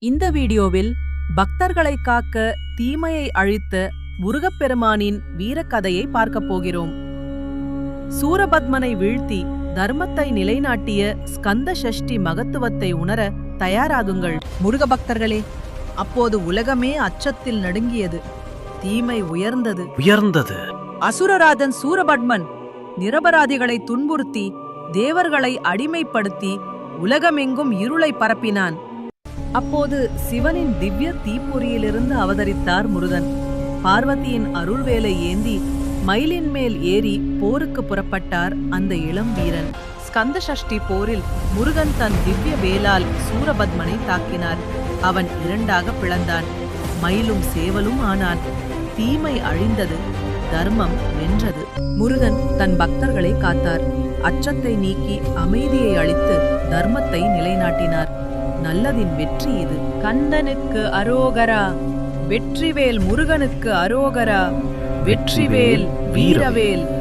இந்த வீடியோவில் பக்தர்களை காக்க தீமையை அழித்த முருகப்பெருமானின் வீரக்கதையை பார்க்கப் போகிறோம். சூரபத்மனை வீழ்த்தி தர்மத்தை நிலைநாட்டிய ஸ்கந்த சஷ்டி மகத்துவத்தை உணர தயாராகுங்கள் முருக பக்தர்களே. அப்போது உலகமே அச்சத்தில் நடுங்கியது. தீமை உயர்ந்தது. அசுரராஜன் சூரபத்மன் நிரபராதிகளை துன்புறுத்தி தேவர்களை அடிமைப்படுத்தி உலகமெங்கும் இருளை பரப்பினான். அப்போது சிவனின் திவ்ய தீப்பொறியிலிருந்து அவதரித்தார் முருகன். பார்வதியின் அருள்வேலை ஏந்தி மயிலின் மேல் ஏறி போருக்கு புறப்பட்டார் அந்த இளம் வீரன். ஸ்கந்த சஷ்டி போரில் முருகன் தன் திவ்ய வேலால் சூரபத்மனை தாக்கினார். அவன் இரண்டாக பிளந்தான். மயிலும் சேவலும் ஆனான். தீமை அழிந்தது, தர்மம் வென்றது. முருகன் தன் பக்தர்களை காத்தார். அச்சத்தை நீக்கி அமைதியை அளித்து தர்மத்தை நிலைநாட்டினார். நல்லதின் வெற்றி இது. கந்தனுக்கு அரோகரா, வெற்றிவேல் முருகனுக்கு அரோகரா, வெற்றிவேல் வீரவேல்.